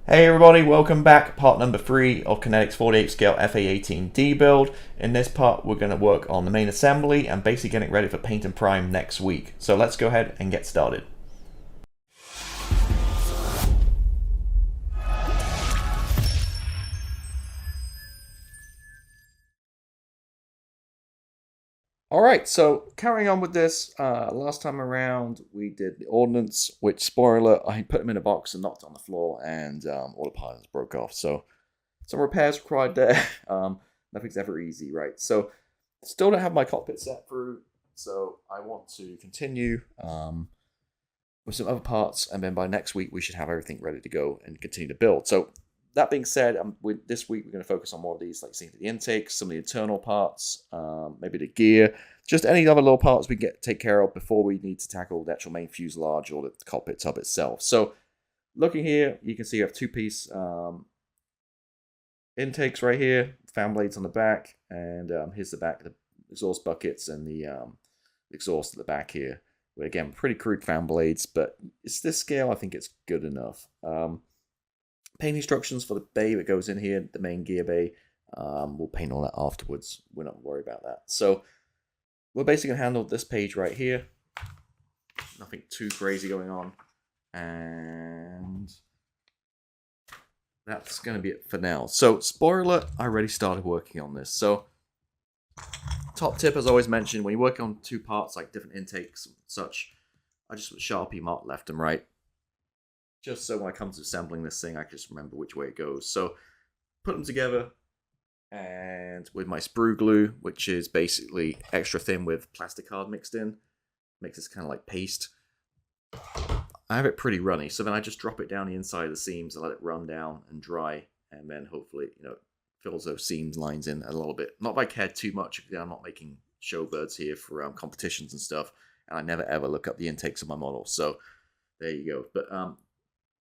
Hey everybody, welcome back. Part number 3 of Kinetic's 48 scale A-18D build. In this part, we're going to work on the main assembly and basically getting ready for paint and prime next week. So let's go ahead and get started. Alright, so carrying on with this, last time around we did the ordnance, which, spoiler, I put them in a box and knocked on the floor and all the parts broke off. So some repairs required there. Nothing's ever easy, right? So still don't have my cockpit set through, so I want to continue with some other parts, and then by next week we should have everything ready to go and continue to build. So that being said, this week we're going to focus on more of these, like seeing the intakes, some of the internal parts, maybe the gear, just any other little parts we take care of before we need to tackle the actual main fuselage or the cockpit tub itself. So looking here, you can see you have two-piece intakes right here, fan blades on the back, and here's the back, the exhaust buckets and the exhaust at the back here. Again, pretty crude fan blades, but it's this scale, I think it's good enough. Paint instructions for the bay that goes in here, the main gear bay. We'll paint all that afterwards. We're not worried about that. So we're basically going to handle this page right here. Nothing too crazy going on. And that's going to be it for now. So spoiler, I already started working on this. So top tip, as always mentioned, when you work on two parts, like different intakes and such, I just put Sharpie mark left and right. Just so when I come to assembling this thing, I can just remember which way it goes. So put them together, and with my sprue glue, which is basically extra thin with plastic card mixed in, makes this kind of like paste. I have it pretty runny, so then I just drop it down the inside of the seams and let it run down and dry, and then hopefully, fills those seams lines in a little bit. Not that I care too much, because I'm not making showbirds here for competitions and stuff, and I never ever look up the intakes of my model. So there you go. But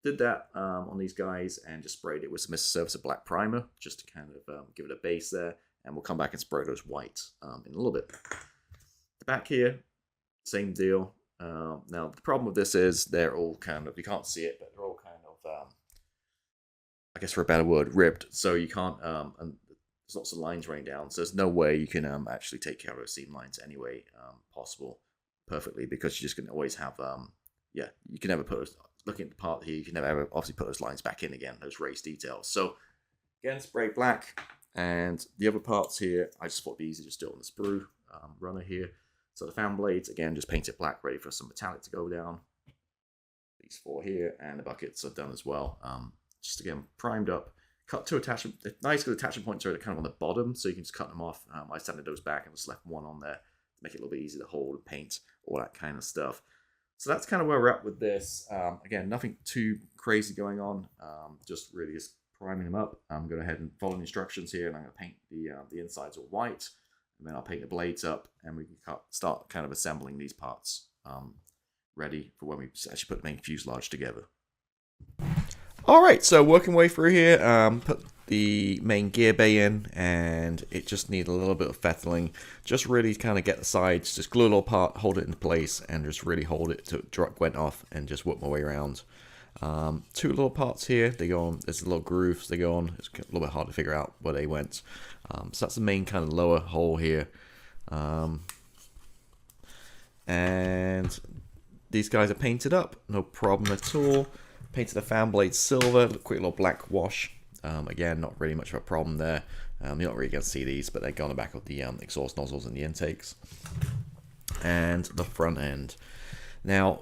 did that on these guys and just sprayed it with some Mr. Surfacer black primer just to kind of give it a base there, and we'll come back and spray those white in a little bit. The back here, same deal. Now the problem with this is they're all kind of, you can't see it, but they're all kind of, I guess for a better word, ribbed. So you can't, and there's lots of lines running down, so there's no way you can actually take care of those seam lines anyway possible perfectly, because you're just going to always have, yeah, you can never put those, looking at the part here, you can never ever obviously put those lines back in again, those raised details. So again, spray black, and the other parts here, I just thought it'd be easy to just do it on the sprue runner here. So the fan blades, again, just paint it black, ready for some metallic to go down. These four here, and the buckets are done as well. Just again, primed up, cut two attachment, nice good attachment points are kind of on the bottom, so you can just cut them off. I sanded those back and just left one on there to make it a little bit easier to hold and paint, all that kind of stuff. So that's kind of where we're at with this. Again, nothing too crazy going on. Just really just priming them up. I'm going to go ahead and follow the instructions here, and I'm going to paint the insides all white, and then I'll paint the blades up, and we can start kind of assembling these parts ready for when we actually put the main fuselage together. All right, so working way through here, put the main gear bay in, and it just needs a little bit of fettling. Just really kind of get the sides, just glue it all apart, hold it in place, and just really hold it till it went off, and just work my way around. Two little parts here, they go on, there's little grooves they go on. It's a little bit hard to figure out where they went. So that's the main kind of lower hole here. And these guys are painted up, no problem at all. Painted the fan blades silver, quick little black wash. Again, not really much of a problem there. You're not really going to see these, but they go on the back of the exhaust nozzles and the intakes. And the front end. Now,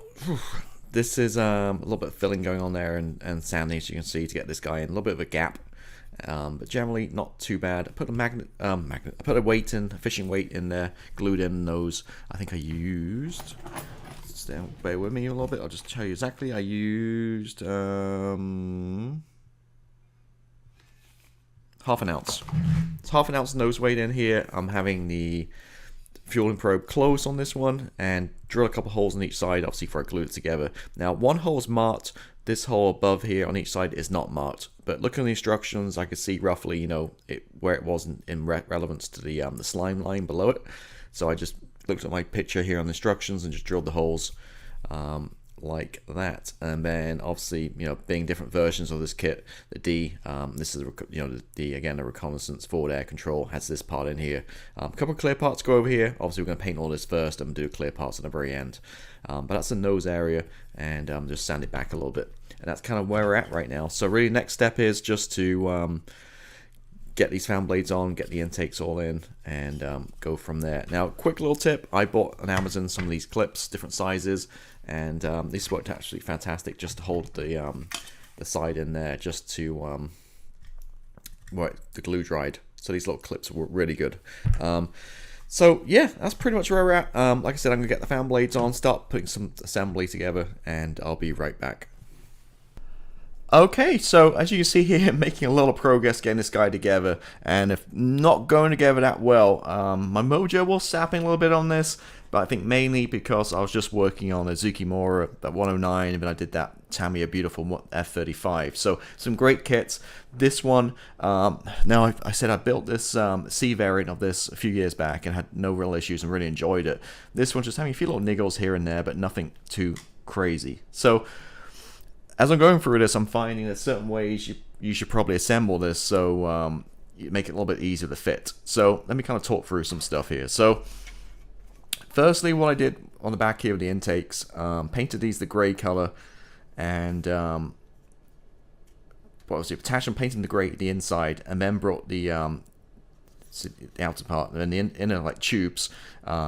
this is a little bit of filling going on there and sanding, as you can see, to get this guy in. A little bit of a gap, but generally not too bad. I put I put a weight in, a fishing weight in there, glued in those. I think I used... Bear with me a little bit, I'll just tell you exactly. I used half an ounce. It's half an ounce nose weight in here. I'm having the fueling probe closed on this one and drill a couple holes on each side, obviously, before I glue it together. Now, one hole is marked. This hole above here on each side is not marked, but looking at the instructions, I could see roughly, where it was in relevance to the slime line below it. So I just looked at my picture here on the instructions and just drilled the holes. like that. And then obviously, you know, being different versions of this kit, the D, this is, you know, the D, again, the reconnaissance forward air control, has this part in here. A couple of clear parts go over here. Obviously, we're going to paint all this first and do clear parts at the very end. But that's the nose area, and just sand it back a little bit. And that's kind of where we're at right now. So really, next step is just to get these fan blades on, get the intakes all in, and go from there. Now, quick little tip, I bought on Amazon some of these clips, different sizes, and these worked actually fantastic just to hold the side in there, just to the glue dried. So these little clips were really good. So yeah, that's pretty much where we're at. Like I said, I'm gonna get the fan blades on, start putting some assembly together, and I'll be right back. Okay, so as you can see here, making a lot of progress getting this guy together, and if not going together that well, my mojo was sapping a little bit on this, but I think mainly because I was just working on a Zukimura, that 109, and then I did that Tamiya Beautiful F-35. So some great kits. This one, now I said I built this C variant of this a few years back and had no real issues and really enjoyed it. This one's just having a few little niggles here and there, but nothing too crazy. So as I'm going through this, I'm finding that certain ways you should probably assemble this so you make it a little bit easier to fit. So let me kind of talk through some stuff here. So firstly, what I did on the back here of the intakes, painted these the grey color, and what was it? Attached and painted the grey the inside, and then brought the outer part and the inner like tubes,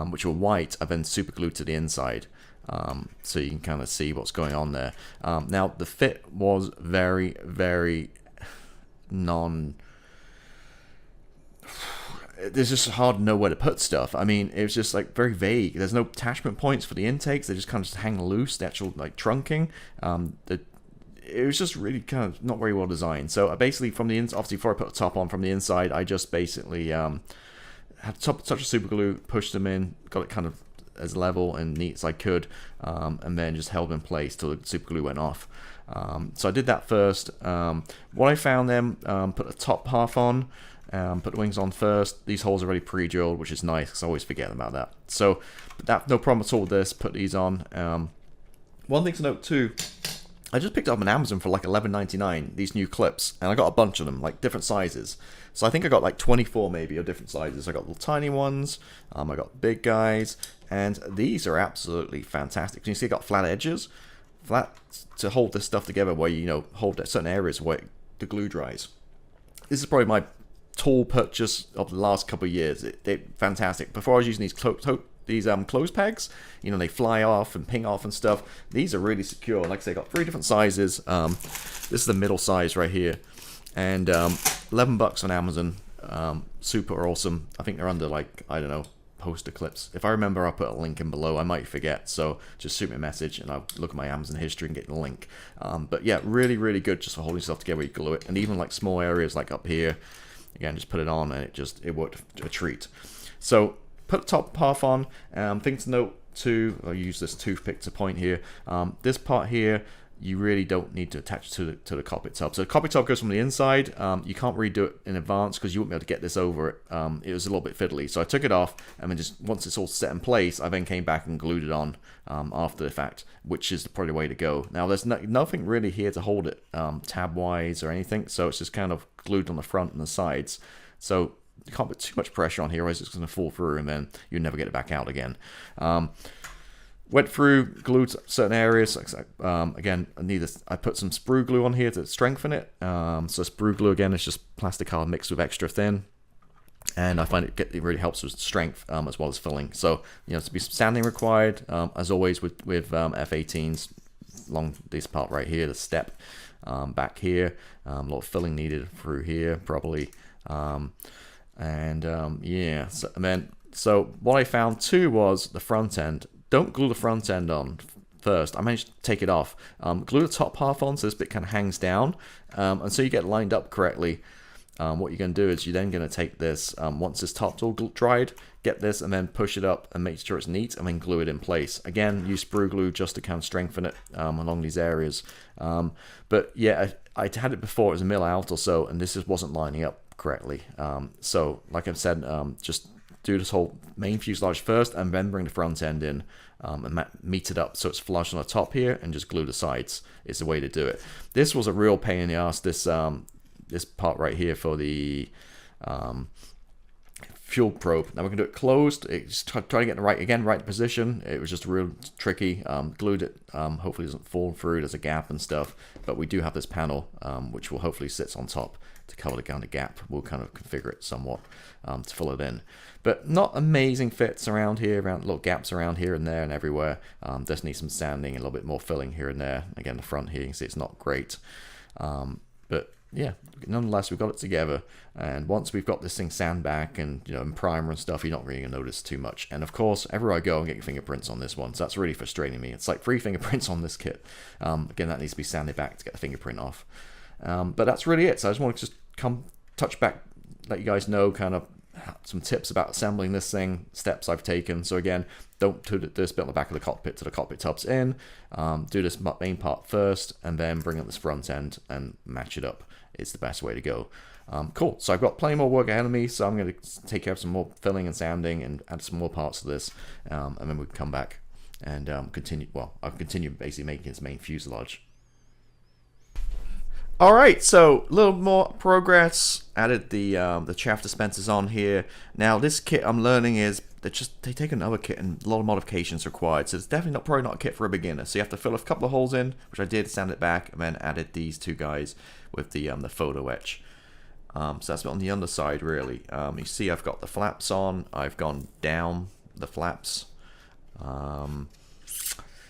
which were white, I've then super glued to the inside. So you can kind of see what's going on there. Now the fit was very, very it's just hard to know where to put stuff. I mean, it was just like very vague. There's no attachment points for the intakes. They just kind of just hang loose, the actual like trunking. It was just really kind of not very well designed. So I basically, from the obviously before I put the top on from the inside, I just basically had touch of super glue, pushed them in, got it kind of as level and neat as I could, and then just held in place till the super glue went off. So I did that first. What I found then, put the top half on, put the wings on first. These holes are already pre-drilled, which is nice because I always forget about that. So that no problem at all with this. Put these on. One thing to note too, I just picked up on Amazon for like $11.99 these new clips, and I got a bunch of them, like different sizes. So I think I got like 24 maybe of different sizes. I got little tiny ones, I got big guys, and these are absolutely fantastic. Can you see I got flat edges? Flat to hold this stuff together where you hold at certain areas where the glue dries. This is probably my tool purchase of the last couple of years. They're fantastic. Before I was using these clothes pegs, they fly off and ping off and stuff. These are really secure. Like I say, I got 3 different sizes. This is the middle size right here, and $11 on Amazon. Super awesome. I think they're under like, I don't know, poster clips. If I remember, I'll put a link in below. I might forget, so just shoot me a message and I'll look at my Amazon history and get the link. But yeah, really, really good just for holding stuff together. You glue it, and even like small areas like up here, again, just put it on and it worked a treat. So put the top half on. Thing to note too, I'll use this toothpick to point here. This part here, you really don't need to attach to the cockpit top. So the cockpit top goes from the inside. You can't really do it in advance because you won't be able to get this over it. It was a little bit fiddly. So I took it off, and then just once it's all set in place, I then came back and glued it on after the fact, which is probably the way to go. Now there's nothing really here to hold it tab-wise or anything, so it's just kind of glued on the front and the sides. So you can't put too much pressure on here, otherwise it's going to fall through, and then you never get it back out again. Went through, glued certain areas. Again, I put some sprue glue on here to strengthen it. So sprue glue, again, is just plastic hard mixed with extra thin, and I find it really helps with strength as well as filling. So to be sanding required, as always with F-18s, along this part right here, the step back here, a lot of filling needed through here probably, yeah. So what I found too was the front end. Don't glue the front end on first. I managed to take it off. Glue the top half on so this bit kind of hangs down. And so you get lined up correctly. What you're going to do is you're then going to take this, once this top's all dried, get this and then push it up and make sure it's neat and then glue it in place. Again, use sprue glue just to kind of strengthen it along these areas. But yeah, I had it before, it was a mil out or so, and this just wasn't lining up correctly. So like I've said, just do this whole main fuselage first and then bring the front end in. and meet it up so it's flush on the top here, and just glue the sides is the way to do it. This was a real pain in the ass, this part right here for the fuel probe. Now we're gonna do it closed. It's try to get the right position. It was just real tricky. Glued it. Hopefully it doesn't fall through. There's a gap and stuff, but we do have this panel, which will hopefully sit on top to cover the kind of gap. We'll kind of configure it somewhat to fill it in, but not amazing fits around here, around little gaps around here and there and everywhere. Just need some sanding and a little bit more filling here and there. Again, the front here, you can see it's not great, but yeah, nonetheless, we've got it together. And once we've got this thing sand back and, you know, and primer and stuff, you're not really gonna notice too much. And of course, everywhere I go, I'm getting fingerprints on this one, so that's really frustrating me. It's like 3 fingerprints on this kit. Again, that needs to be sanded back to get the fingerprint off. But that's really it. So I just want to just touch back, let you guys know kind of some tips about assembling this thing, steps I've taken. So again, don't do this bit on the back of the cockpit to the cockpit tubs in. Do this main part first, and then bring up this front end and match it up. It's the best way to go. Cool. So I've got plenty more work ahead of me, so I'm going to take care of some more filling and sanding and add some more parts to this, and then we can come back and continue. Well, I'll continue basically making its main fuselage. All right, so a little more progress. Added the chaff dispensers on here. Now this kit I'm learning is they take another kit and a lot of modifications required. So it's definitely probably not a kit for a beginner. So you have to fill a couple of holes in, which I did, sand it back, and then added these 2 guys with the photo etch. So that's on the underside really. You see I've got the flaps on. I've gone down the flaps.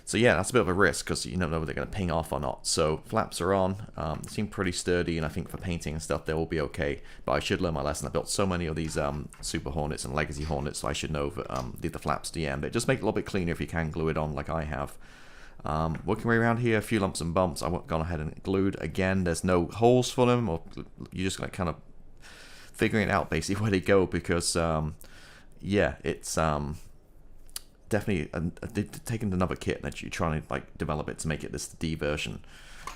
So yeah, that's a bit of a risk because you don't know whether they're going to ping off or not. So flaps are on. They seem pretty sturdy, and I think for painting and stuff, they'll be okay. But I should learn my lesson. I built so many of these Super Hornets and Legacy Hornets, so I should know that leave the flaps to the end. But just make it a little bit cleaner if you can glue it on like I have. Working way around here, a few lumps and bumps. I've gone ahead and glued. Again, there's no holes for them, or you're just like kind of figuring it out basically where they go, because yeah, it's definitely taking another kit that you're trying to like develop it to make it this D version.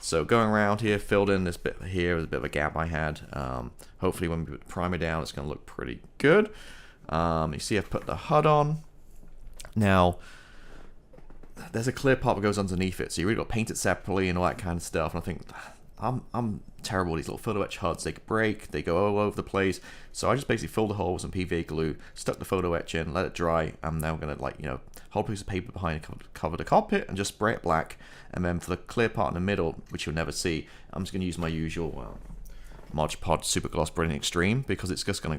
So going around here, filled in this bit here, there's a bit of a gap I had. Hopefully when we put the primer down, it's going to look pretty good. You see I've put the HUD on. Now there's a clear part that goes underneath it, so you really got to paint it separately and all that kind of stuff. And I think I'm terrible with these little photo etch HUDs. They break, they go all over the place. So I just basically filled the hole with some PVA glue, stuck the photo etch in, let it dry. I'm now gonna, like, you know, hold a piece of paper behind it, cover the cockpit, and just spray it black. And then for the clear part in the middle, which you'll never see, I'm just gonna use my usual Mod Podge Super Gloss Brilliant Extreme, because it's just gonna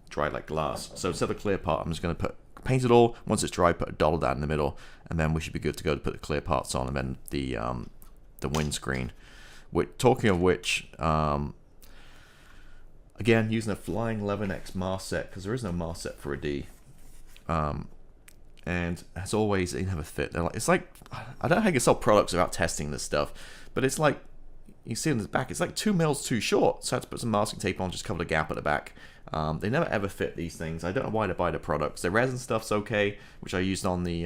dry like glass. So instead of the clear part, I'm just gonna paint it all. Once it's dry, put a dot of that in the middle, and then we should be good to go to put the clear parts on, and then the windscreen. Talking of which, again, using a Flying 11X mask set, because there is no mask set for a D. And as always, they never fit. It's like, I don't know how you can sell products without testing this stuff, but it's like, you see in the back, it's like 2 mils too short. So I had to put some masking tape on, just cover the gap at the back. They never ever fit these things. I don't know why they buy the products. The resin stuff's okay, which I used on the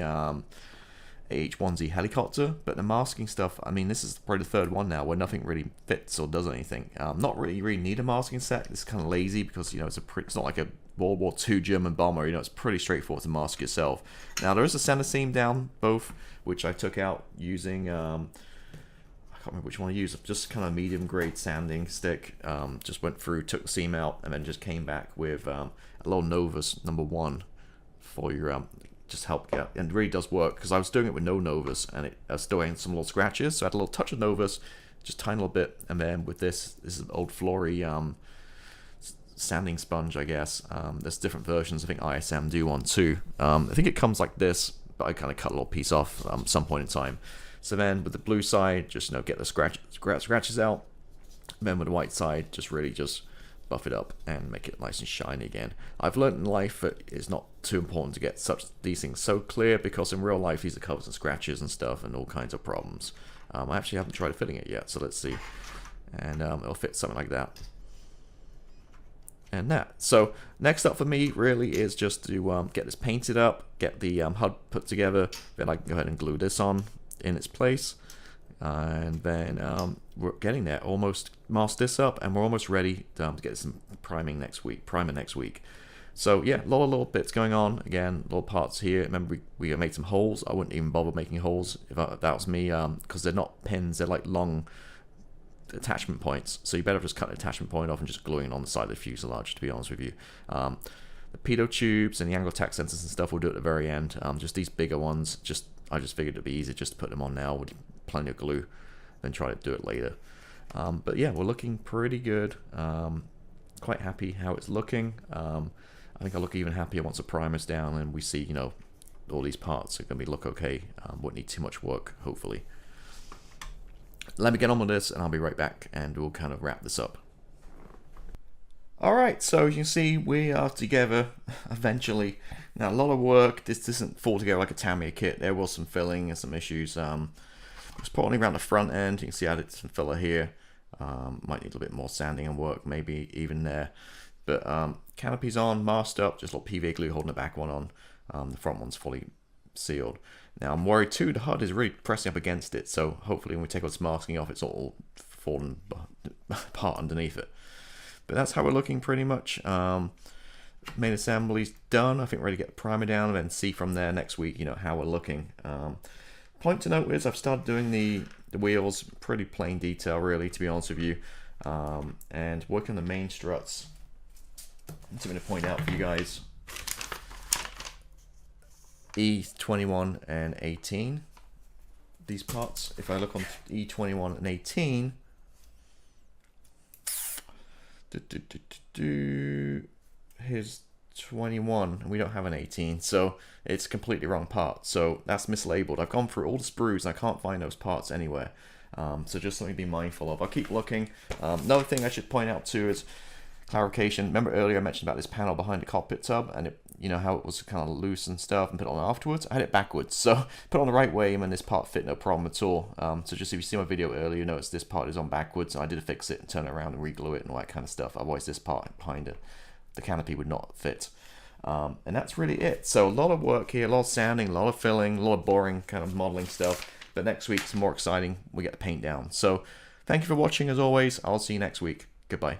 A-18D helicopter, but the masking stuff, I mean, this is probably the 3rd one now where nothing really fits or does anything. Not really need a masking set. It's kind of lazy because, you know, it's not like a World War II German bomber. You know, it's pretty straightforward to mask yourself. Now there is a center seam down both, which I took out using I can't remember which one I used. Just kind of medium grade sanding stick. Just went through, took the seam out, and then just came back with a little Novus #1 for your just help get, and it really does work, because I was doing it with no Novus and I was still getting some little scratches, so I had a little touch of Novus, just tiny little bit, and then with this is an old Flory sanding sponge, I guess. There's different versions. I think ISM do one too. I think it comes like this, but I kind of cut a little piece off some point in time. So then with the blue side, just, you know, get the scratches out, and then with the white side, just really just buff it up and make it nice and shiny again. I've learned in life that it's not too important to get these things so clear, because in real life these are covers and scratches and stuff and all kinds of problems. I actually haven't tried fitting it yet, so let's see. And it'll fit something like that. And that. So next up for me really is just to get this painted up, get the HUD put together, then I can go ahead and glue this on in its place. And then we're getting there, almost masked this up, and we're almost ready to get some primer next week. So yeah, a lot of little bits going on. Again, little parts here. Remember, we made some holes. I wouldn't even bother making holes if that was me, because they're not pins. They're like long attachment points. So you better just cut the attachment point off and just glue it on the side of the fuselage, to be honest with you. The pitot tubes and the angle attack sensors and stuff we'll do at the very end. Just these bigger ones, I just figured it'd be easy just to put them on now with plenty of glue, then try to do it later. But yeah, we're looking pretty good. Quite happy how it's looking. I think I'll look even happier once the primer's down and we see, you know, all these parts are going to look okay. Won't need too much work, hopefully. Let me get on with this and I'll be right back and we'll kind of wrap this up. Alright, so you can see we are together eventually. Now, a lot of work. This doesn't fall together like a Tamiya kit. There was some filling and some issues. It's probably around the front end. You can see I did some filler here. Might need a little bit more sanding and work, maybe even there. But canopy's on, masked up, just a little PVA glue holding the back one on. The front one's fully sealed. Now I'm worried too, the HUD is really pressing up against it, so hopefully when we take all this masking off, it's all falling apart underneath it. But that's how we're looking pretty much. Main assembly's done. I think we're ready to get the primer down and then see from there next week, you know, how we're looking. Point to note is I've started doing the wheels, pretty plain detail really, to be honest with you. And working on the main struts. Something to point out for you guys. E21 and 18. These parts, if I look on E21 and 18, here's 21 and we don't have an 18, so it's completely wrong part, so that's mislabeled. I've gone through all the sprues and I can't find those parts anywhere, so just something to be mindful of. I'll keep looking. Another thing I should point out too is clarification. Remember earlier I mentioned about this panel behind the cockpit tub and it, you know, how it was kind of loose and stuff and put it on afterwards? I had it backwards, so put it on the right way and this part fit no problem at all. So just if you see my video earlier, you notice this part is on backwards, and I did fix it and turn it around and re-glue it and all that kind of stuff. Otherwise this part behind it, the canopy would not fit. And that's really it. So a lot of work here, a lot of sanding, a lot of filling, a lot of boring kind of modeling stuff. But next week's more exciting. We get the paint down. So thank you for watching as always. I'll see you next week. Goodbye.